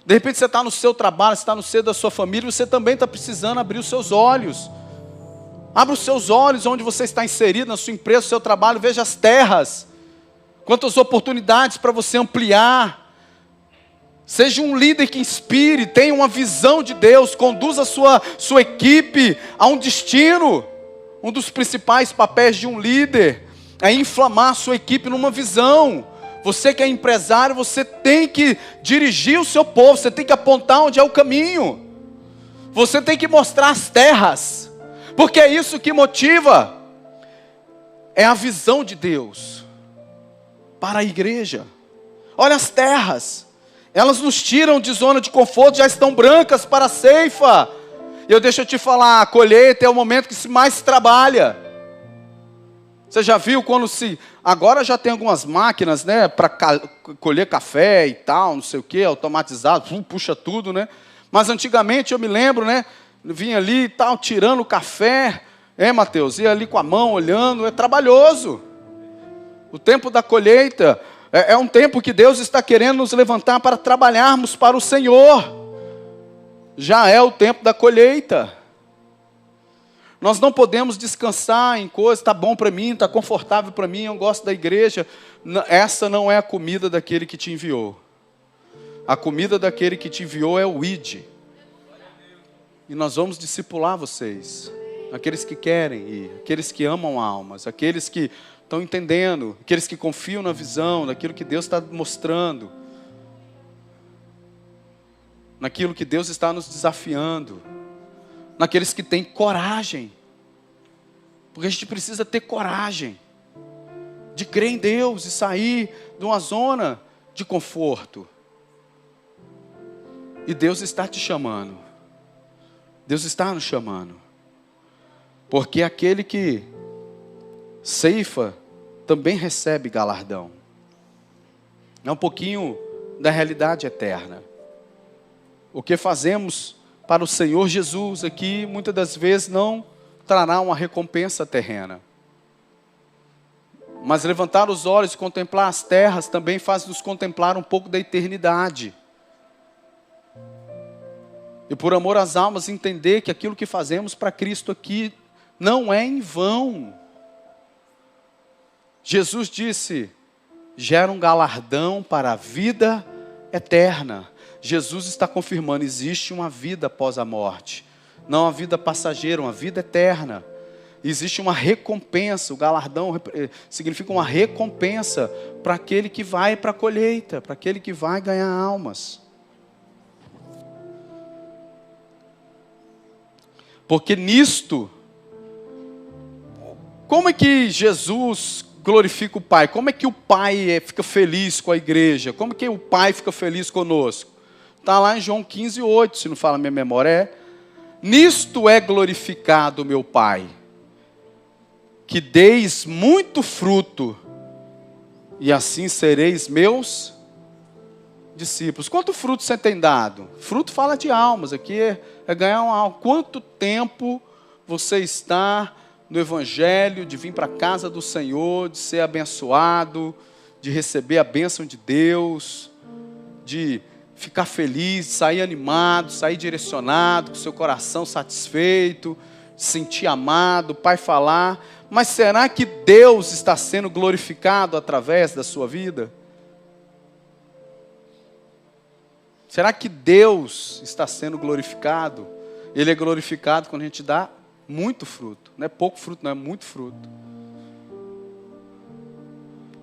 S1: De repente você está no seu trabalho, você está no seio da sua família, você também está precisando abrir os seus olhos. Abra os seus olhos onde você está inserido, na sua empresa, no seu trabalho, veja as terras. Quantas oportunidades para você ampliar. Seja um líder que inspire, tenha uma visão de Deus, conduza a sua equipe a um destino. Um dos principais papéis de um líder é inflamar a sua equipe numa visão. Você que é empresário, você tem que dirigir o seu povo, você tem que apontar onde é o caminho. Você tem que mostrar as terras, porque é isso que motiva. É a visão de Deus para a igreja. Olha as terras, elas nos tiram de zona de conforto, já estão brancas para a ceifa. E deixa eu te falar, a colheita é o momento que se mais trabalha. Você já viu quando agora já tem algumas máquinas, né, para colher café e tal, não sei o que, automatizado, puxa tudo, né? Mas antigamente eu me lembro, né, vinha ali e tal, tirando o café, Mateus, ia ali com a mão, olhando, é trabalhoso. O tempo da colheita é um tempo que Deus está querendo nos levantar para trabalharmos para o Senhor. Já é o tempo da colheita. Nós não podemos descansar em coisas, está bom para mim, está confortável para mim, eu gosto da igreja. Essa não é a comida daquele que te enviou. A comida daquele que te enviou é o ID. E nós vamos discipular vocês. Aqueles que querem ir, aqueles que amam almas, aqueles que estão entendendo, aqueles que confiam na visão, naquilo que Deus está mostrando. Naquilo que Deus está nos desafiando. Naqueles que têm coragem, porque a gente precisa ter coragem de crer em Deus e sair de uma zona de conforto. E Deus está te chamando, Deus está nos chamando, porque aquele que ceifa também recebe galardão. É um pouquinho da realidade eterna. O que fazemos para o Senhor Jesus aqui, muitas das vezes não trará uma recompensa terrena. Mas levantar os olhos e contemplar as terras também faz nos contemplar um pouco da eternidade. E por amor às almas, entender que aquilo que fazemos para Cristo aqui não é em vão. Jesus disse, gera um galardão para a vida eterna. Jesus está confirmando, existe uma vida após a morte. Não uma vida passageira, uma vida eterna. Existe uma recompensa, o galardão significa uma recompensa para aquele que vai para a colheita, para aquele que vai ganhar almas. Porque nisto, como é que Jesus glorifica o Pai? Como é que o Pai fica feliz com a igreja? Como é que o Pai fica feliz conosco? Está lá em João 15:8, se não fala a minha memória, nisto é glorificado meu Pai, que deis muito fruto, e assim sereis meus discípulos. Quanto fruto você tem dado? Fruto fala de almas, aqui é ganhar uma alma. Quanto tempo você está no Evangelho, de vir para a casa do Senhor, de ser abençoado, de receber a bênção de Deus, de ficar feliz, sair animado, sair direcionado, com seu coração satisfeito, sentir amado, o pai falar, mas será que Deus está sendo glorificado através da sua vida? Será que Deus está sendo glorificado? Ele é glorificado quando a gente dá muito fruto. Não é pouco fruto, não, é muito fruto.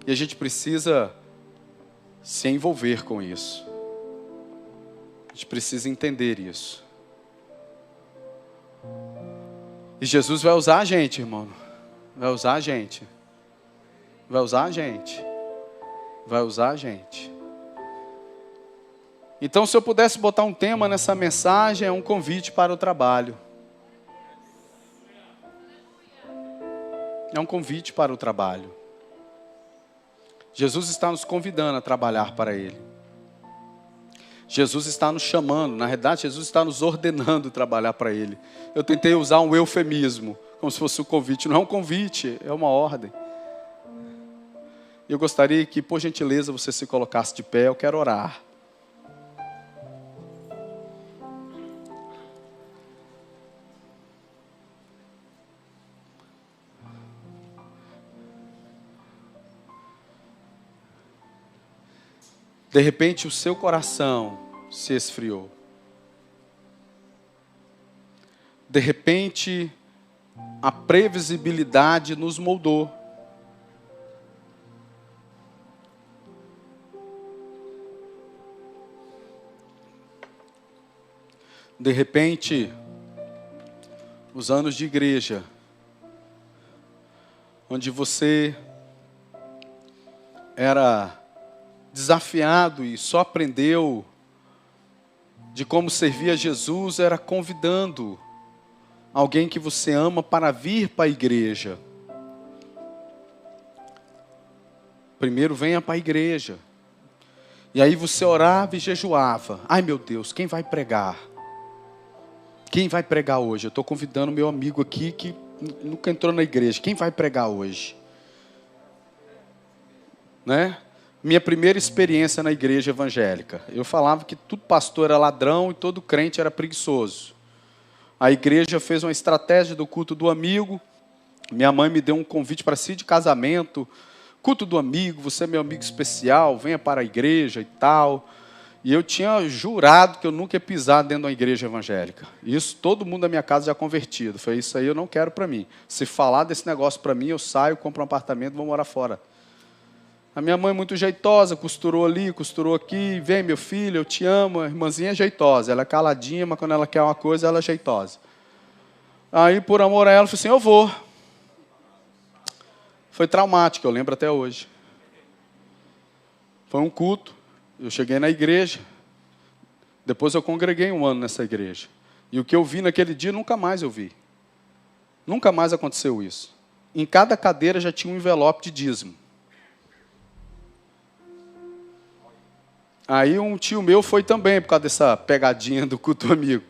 S1: E a gente precisa se envolver com isso. A gente precisa entender isso. E Jesus vai usar a gente, irmão. Vai usar a gente. Vai usar a gente. Vai usar a gente. Então, se eu pudesse botar um tema nessa mensagem, é um convite para o trabalho. É um convite para o trabalho. Jesus está nos convidando a trabalhar para Ele. Jesus está nos chamando, na realidade, Jesus está nos ordenando trabalhar para Ele. Eu tentei usar um eufemismo, como se fosse um convite. Não é um convite, é uma ordem. Eu gostaria que, por gentileza, você se colocasse de pé, eu quero orar. De repente o seu coração se esfriou. De repente a previsibilidade nos moldou. De repente os anos de igreja, onde você era desafiado e só aprendeu de como servir a Jesus, era convidando alguém que você ama para vir para a igreja. Primeiro venha para a igreja. E aí você orava e jejuava. Ai meu Deus, quem vai pregar? Quem vai pregar hoje? Eu estou convidando meu amigo aqui que nunca entrou na igreja. Quem vai pregar hoje? Né? Minha primeira experiência na igreja evangélica. Eu falava que todo pastor era ladrão e todo crente era preguiçoso. A igreja fez uma estratégia do culto do amigo. Minha mãe me deu um convite para si de casamento. Culto do amigo, você é meu amigo especial, venha para a igreja e tal. E eu tinha jurado que eu nunca ia pisar dentro de uma igreja evangélica. Isso todo mundo da minha casa já convertido. Foi isso aí, eu não quero para mim. Se falar desse negócio para mim, eu saio, compro um apartamento e vou morar fora. A minha mãe muito jeitosa, costurou ali, costurou aqui. Vem, meu filho, eu te amo. A irmãzinha é jeitosa. Ela é caladinha, mas quando ela quer uma coisa, ela é jeitosa. Aí, por amor a ela, eu falei assim, eu vou. Foi traumático, eu lembro até hoje. Foi um culto. Eu cheguei na igreja. Depois eu congreguei 1 ano nessa igreja. E o que eu vi naquele dia, nunca mais eu vi. Nunca mais aconteceu isso. Em cada cadeira já tinha um envelope de dízimo. Aí um tio meu foi também, por causa dessa pegadinha do culto amigo.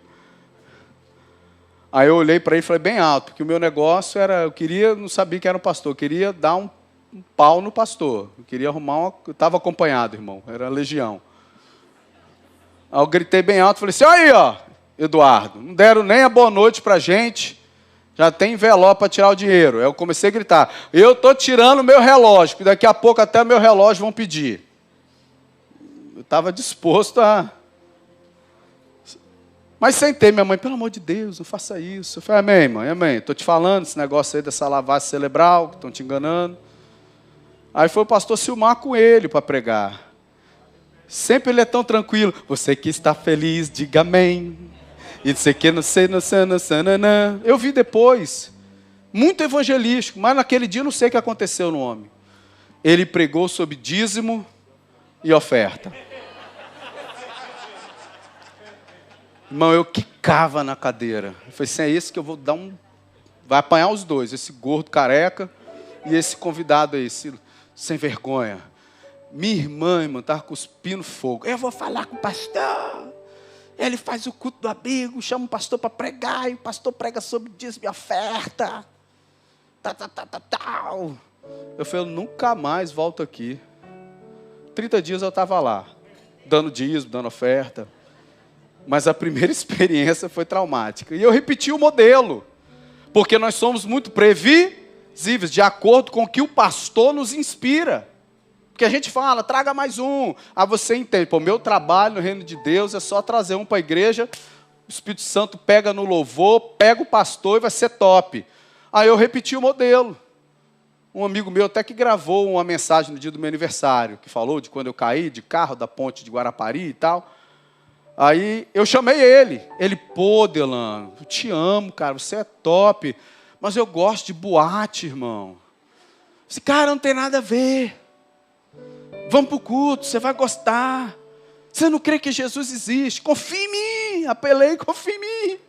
S1: Aí eu olhei para ele e falei bem alto, porque o meu negócio era, não sabia que era um pastor, eu queria dar um pau no pastor. Eu queria arrumar eu estava acompanhado, irmão, era legião. Aí eu gritei bem alto, falei assim, olha aí, ó, Eduardo, não deram nem a boa noite para a gente, já tem envelope para tirar o dinheiro. Aí eu comecei a gritar, eu estou tirando o meu relógio, porque daqui a pouco até o meu relógio vão pedir. Eu estava disposto a... Mas sentei, minha mãe, pelo amor de Deus, não faça isso. Eu falei, amém, mãe, amém. Estou te falando esse negócio aí dessa lavagem cerebral, que estão te enganando. Aí foi o pastor Silmar com ele para pregar. Sempre ele é tão tranquilo. Você que está feliz, diga amém. E não sei o que, não sei, não sei, não sei, não, não. Eu vi depois. Muito evangelístico, mas naquele dia eu não sei o que aconteceu no homem. Ele pregou sobre dízimo e oferta. Irmão, eu quicava na cadeira. Eu falei assim, é esse que eu vou dar um... Vai apanhar os dois, esse gordo careca e esse convidado aí, esse sem vergonha. Minha irmã, estava cuspindo fogo. Eu vou falar com o pastor. Ele faz o culto do amigo, chama o pastor para pregar, e o pastor prega sobre dízimo e oferta. Tal. Eu falei, eu nunca mais volto aqui. 30 dias eu estava lá, dando dízimo, dando oferta. Mas a primeira experiência foi traumática. E eu repeti o modelo. Porque nós somos muito previsíveis, de acordo com o que o pastor nos inspira. Porque a gente fala, traga mais um. Ah, você entende, pô, meu trabalho no reino de Deus é só trazer um para a igreja, o Espírito Santo pega no louvor, pega o pastor e vai ser top. Aí eu repeti o modelo. Um amigo meu até que gravou uma mensagem no dia do meu aniversário, que falou de quando eu caí de carro da ponte de Guarapari e tal. Aí eu chamei ele. Ele, pô, Delano, eu te amo, cara, você é top. Mas eu gosto de boate, irmão. Esse cara não tem nada a ver. Vamos para o culto, você vai gostar. Você não crê que Jesus existe? Confia em mim. Apelei, confia em mim.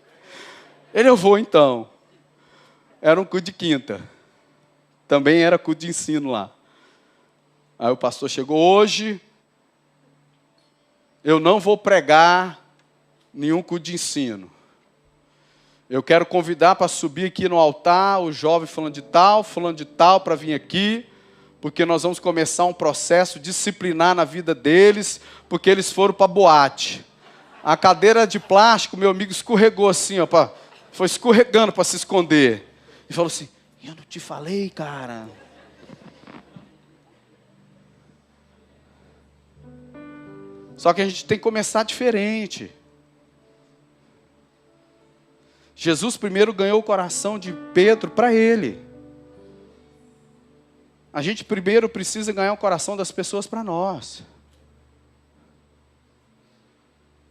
S1: Ele, eu vou então. Era um culto de quinta. Também era culto de ensino lá. Aí o pastor chegou, hoje eu não vou pregar nenhum culto de ensino. Eu quero convidar para subir aqui no altar o jovem fulano de tal, para vir aqui, porque nós vamos começar um processo disciplinar na vida deles, porque eles foram para boate. A cadeira de plástico, meu amigo escorregou assim, ó, foi escorregando para se esconder. E falou assim, eu não te falei, cara. Só que a gente tem que começar diferente. Jesus primeiro ganhou o coração de Pedro para ele. A gente primeiro precisa ganhar o coração das pessoas para nós.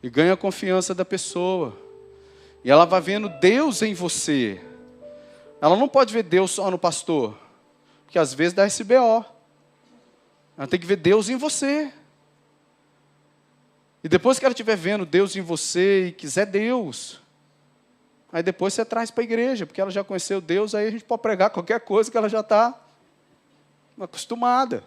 S1: E ganha a confiança da pessoa. E ela vai vendo Deus em você. Ela não pode ver Deus só no pastor. Porque às vezes dá esse BO. Ela tem que ver Deus em você. E depois que ela estiver vendo Deus em você e quiser Deus, aí depois você traz para a igreja, porque ela já conheceu Deus, aí a gente pode pregar qualquer coisa que ela já está acostumada.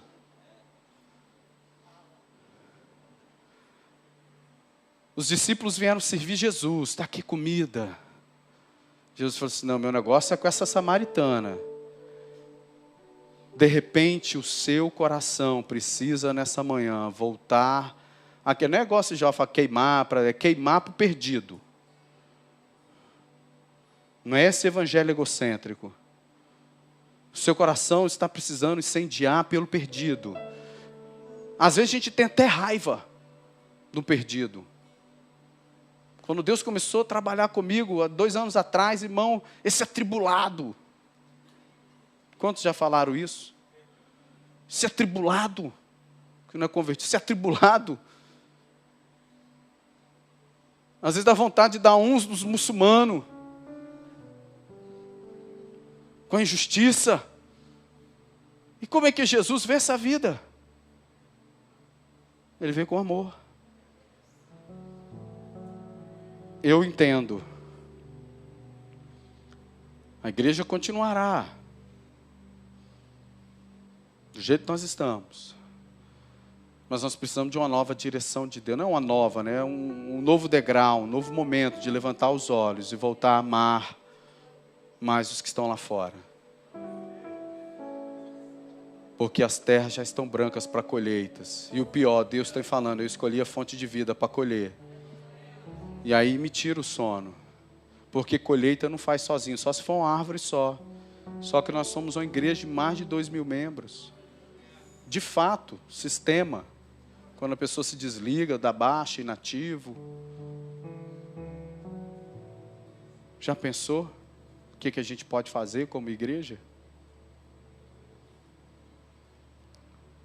S1: Os discípulos vieram servir Jesus, está aqui comida. Jesus falou assim, não, meu negócio é com essa samaritana. De repente, o seu coração precisa nessa manhã voltar. Aquele negócio já para queimar para o perdido. Não é esse evangelho egocêntrico. O seu coração está precisando incendiar pelo perdido. Às vezes a gente tem até raiva do perdido. Quando Deus começou a trabalhar comigo, há 2 anos atrás, irmão, esse atribulado. Quantos já falaram isso? Esse atribulado, que não é convertido, esse atribulado. Às vezes dá vontade de dar uns dos muçulmanos. Com a injustiça. E como é que Jesus vê essa vida? Ele vê com amor. Eu entendo. A igreja continuará do jeito que nós estamos. Mas nós precisamos de uma nova direção de Deus. Não é uma nova, né? Um novo degrau, um novo momento de levantar os olhos e voltar a amar mais os que estão lá fora. Porque as terras já estão brancas para colheitas. E o pior, Deus está falando, eu escolhi a fonte de vida para colher. E aí me tira o sono. Porque colheita não faz sozinho, só se for uma árvore só. Só que nós somos uma igreja de mais de 2.000 membros. De fato, sistema. Quando a pessoa se desliga, dá baixa, inativo. Já pensou o que a gente pode fazer como igreja?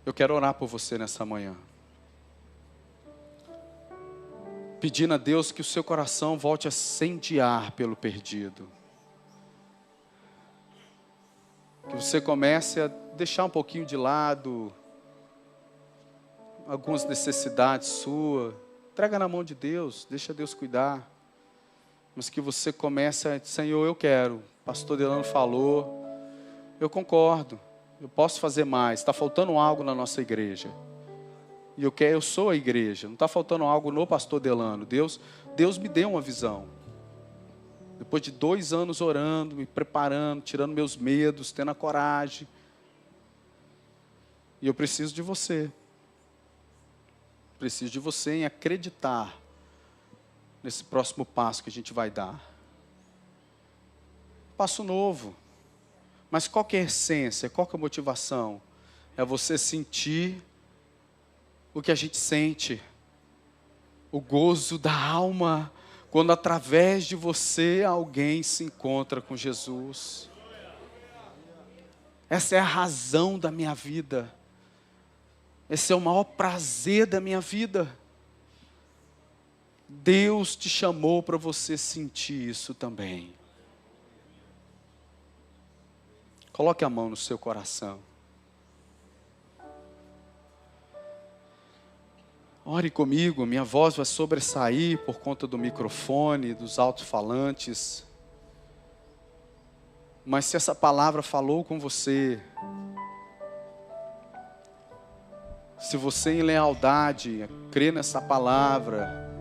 S1: Eu quero orar por você nessa manhã. Pedindo a Deus que o seu coração volte a incendiar pelo perdido. Que você comece a deixar um pouquinho de lado algumas necessidades suas. Entrega na mão de Deus, deixa Deus cuidar. Mas que você comece a dizer, Senhor, eu quero. Pastor Delano falou, eu concordo. Eu posso fazer mais. Está faltando algo na nossa igreja. E eu sou a igreja. Não está faltando algo no pastor Delano. Deus me deu uma visão. Depois de 2 anos orando, me preparando, tirando meus medos, tendo a coragem. E eu preciso de você. Preciso de você em acreditar nesse próximo passo que a gente vai dar. passo novo. Mas qual que é a essência? Qual que é a motivação? É você sentir o que a gente sente. O gozo da alma. Quando através de você alguém se encontra com Jesus. Essa é a razão da minha vida. Esse é o maior prazer da minha vida. Deus te chamou para você sentir isso também. Coloque a mão no seu coração. Ore comigo, minha voz vai sobressair por conta do microfone, dos alto-falantes. Mas se essa palavra falou com você, se você em lealdade crê nessa palavra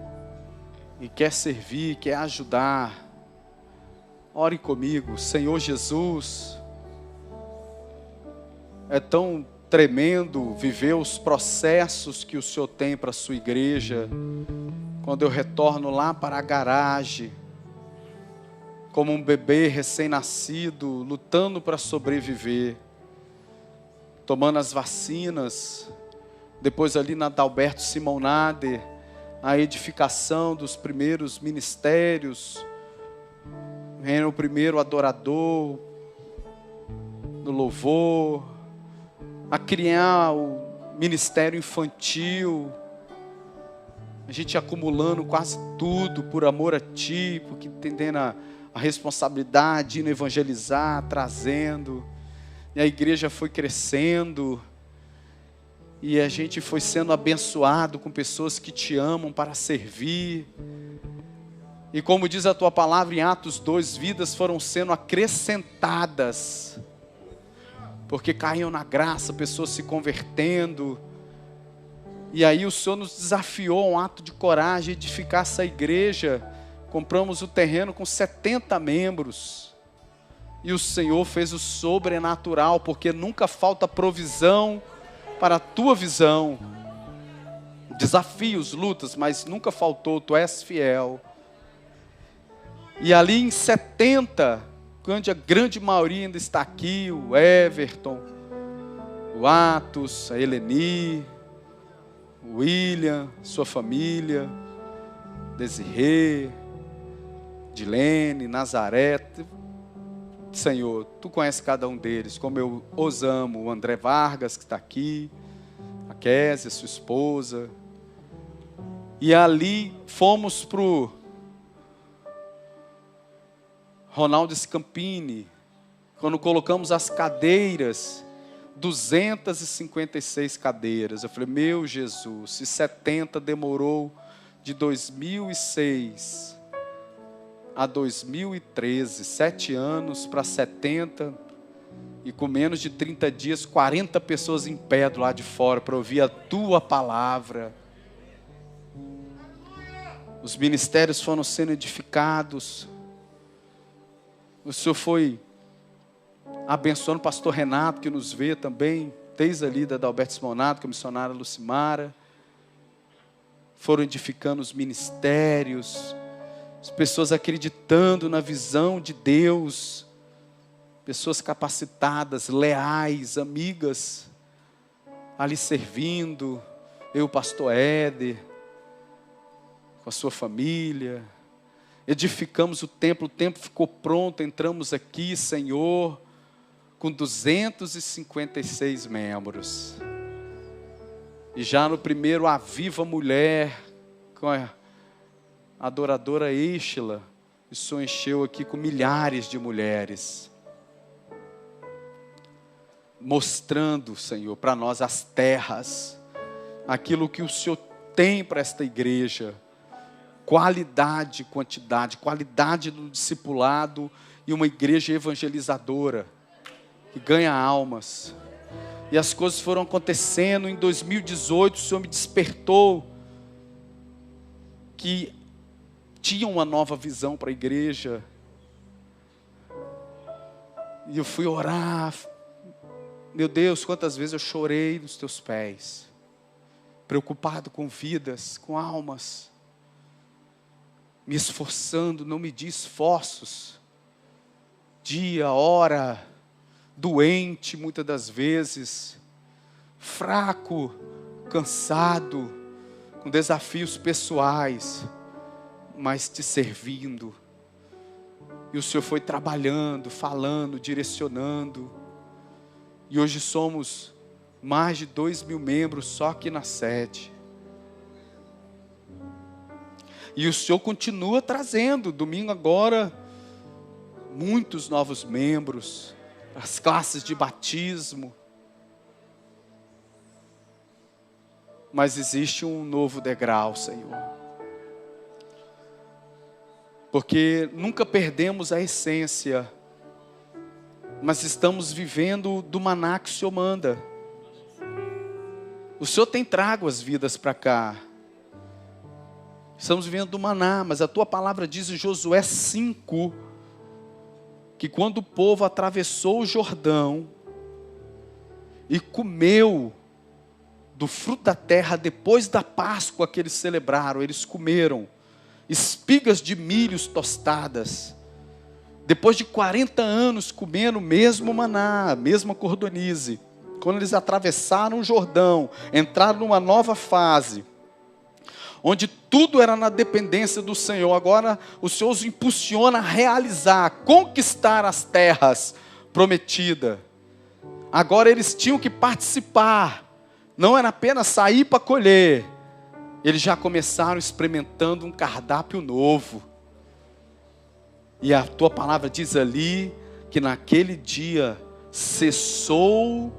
S1: e quer servir, quer ajudar, ore comigo. Senhor Jesus, é tão tremendo viver os processos que o Senhor tem para a sua igreja. Quando eu retorno lá para a garagem, como um bebê recém-nascido, lutando para sobreviver, tomando as vacinas, depois ali na Adalberto Simonade, a edificação dos primeiros ministérios, o primeiro adorador, no louvor, a criar o ministério infantil, a gente acumulando quase tudo por amor a Ti, porque entendendo a responsabilidade, indo evangelizar, trazendo, e a igreja foi crescendo, e a gente foi sendo abençoado com pessoas que Te amam para servir, e como diz a Tua palavra em Atos 2, vidas foram sendo acrescentadas, porque caíam na graça, pessoas se convertendo. E aí o Senhor nos desafiou a um ato de coragem, edificar essa igreja. Compramos o terreno com 70 membros. E o Senhor fez o sobrenatural, porque nunca falta provisão para a tua visão. Desafios, lutas, mas nunca faltou, tu és fiel. E ali em 70, onde a grande maioria ainda está aqui, o Everton, o Atos, a Eleni, o William, sua família, Desirê, Dilene, Nazaré. Senhor, Tu conheces cada um deles, como eu os amo. O André Vargas, que está aqui, a Kézia, sua esposa. E ali fomos para o Ronaldo Scampini, quando colocamos as cadeiras, 256 cadeiras. Eu falei, meu Jesus, se 70 demorou de 2006 a 2013, 7 anos para 70, e com menos de 30 dias, 40 pessoas em pé do lado de fora para ouvir a Tua palavra. Os ministérios foram sendo edificados. O Senhor foi abençoando o pastor Renato, que nos vê também, desde ali da Adalberto Simonado, com a missionária Lucimara. Foram edificando os ministérios, as pessoas acreditando na visão de Deus, pessoas capacitadas, leais, amigas, ali servindo, eu, o pastor Éder, com a sua família. Edificamos o templo ficou pronto, entramos aqui, Senhor, com 256 membros. E já no primeiro Aviva Mulher, com a adoradora Eixla, isso encheu aqui com milhares de mulheres. Mostrando, Senhor, para nós as terras, aquilo que o Senhor tem para esta igreja. Qualidade, quantidade, qualidade do discipulado e uma igreja evangelizadora que ganha almas. E as coisas foram acontecendo. Em 2018 o Senhor me despertou que tinha uma nova visão para a igreja. E eu fui orar. Meu Deus, quantas vezes eu chorei nos Teus pés, preocupado com vidas, com almas, me esforçando, não medi esforços, dia, hora, doente muitas das vezes, fraco, cansado, com desafios pessoais, mas te servindo. E o Senhor foi trabalhando, falando, direcionando. E hoje somos mais de 2.000 membros só aqui na sede. E o Senhor continua trazendo, domingo agora, muitos novos membros, as classes de batismo. Mas existe um novo degrau, Senhor. Porque nunca perdemos a essência, mas estamos vivendo do maná que o Senhor manda. O Senhor tem trago as vidas para cá. Estamos vivendo do maná, mas a tua palavra diz em Josué 5, que quando o povo atravessou o Jordão e comeu do fruto da terra, depois da Páscoa que eles celebraram, eles comeram espigas de milhos tostadas. Depois de 40 anos comendo o mesmo maná, a mesma cordonize, quando eles atravessaram o Jordão, entraram numa nova fase, onde tudo era na dependência do Senhor. Agora o Senhor os impulsiona a realizar, a conquistar as terras prometidas. Agora eles tinham que participar, não era apenas sair para colher. Eles já começaram experimentando um cardápio novo. E a tua palavra diz ali que naquele dia cessou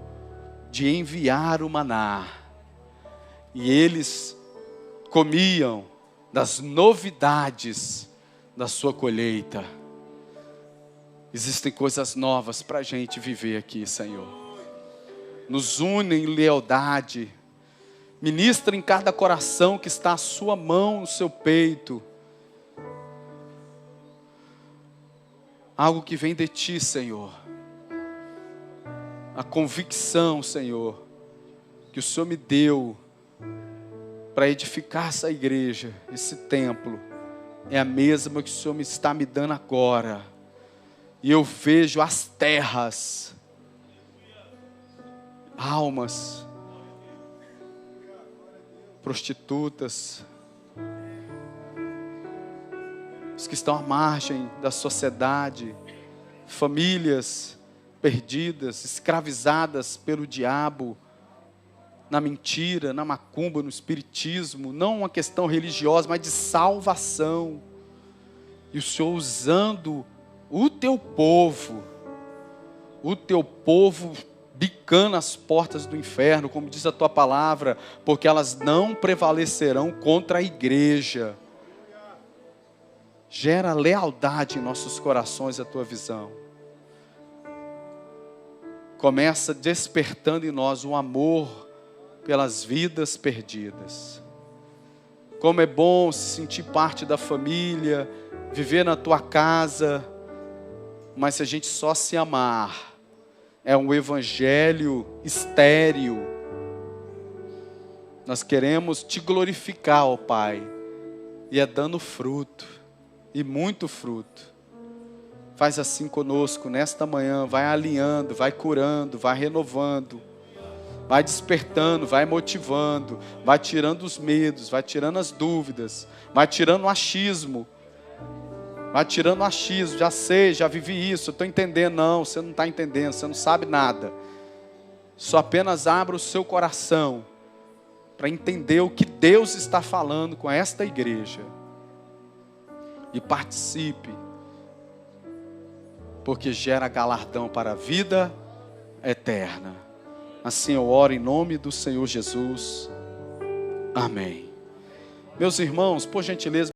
S1: de enviar o maná. E eles comiam das novidades da sua colheita. Existem coisas novas para a gente viver aqui, Senhor. Nos une em lealdade. Ministra em cada coração que está a sua mão no seu peito. Algo que vem de ti, Senhor. A convicção, Senhor, que o Senhor me deu para edificar essa igreja, esse templo, é a mesma que o Senhor está me dando agora. E eu vejo as terras, almas, prostitutas, os que estão à margem da sociedade, famílias perdidas, escravizadas pelo diabo, na mentira, na macumba, no espiritismo, não uma questão religiosa, mas de salvação. E o Senhor usando o teu povo bicando as portas do inferno, como diz a tua palavra, porque elas não prevalecerão contra a igreja. Gera lealdade em nossos corações a tua visão. Começa despertando em nós um amor pelas vidas perdidas. Como é bom se sentir parte da família, viver na tua casa, mas se a gente só se amar, é um evangelho estéril. Nós queremos te glorificar, ó Pai, e é dando fruto, e muito fruto. Faz assim conosco nesta manhã, vai alinhando, vai curando, vai renovando, vai despertando, vai motivando, vai tirando os medos, vai tirando as dúvidas, vai tirando o achismo. Vai tirando o achismo, já sei, já vivi isso, eu estou entendendo. Não, você não está entendendo, você não sabe nada. Só apenas abra o seu coração para entender o que Deus está falando com esta igreja. E participe, porque gera galardão para a vida eterna. Assim eu oro em nome do Senhor Jesus. Amém. Meus irmãos, por gentileza,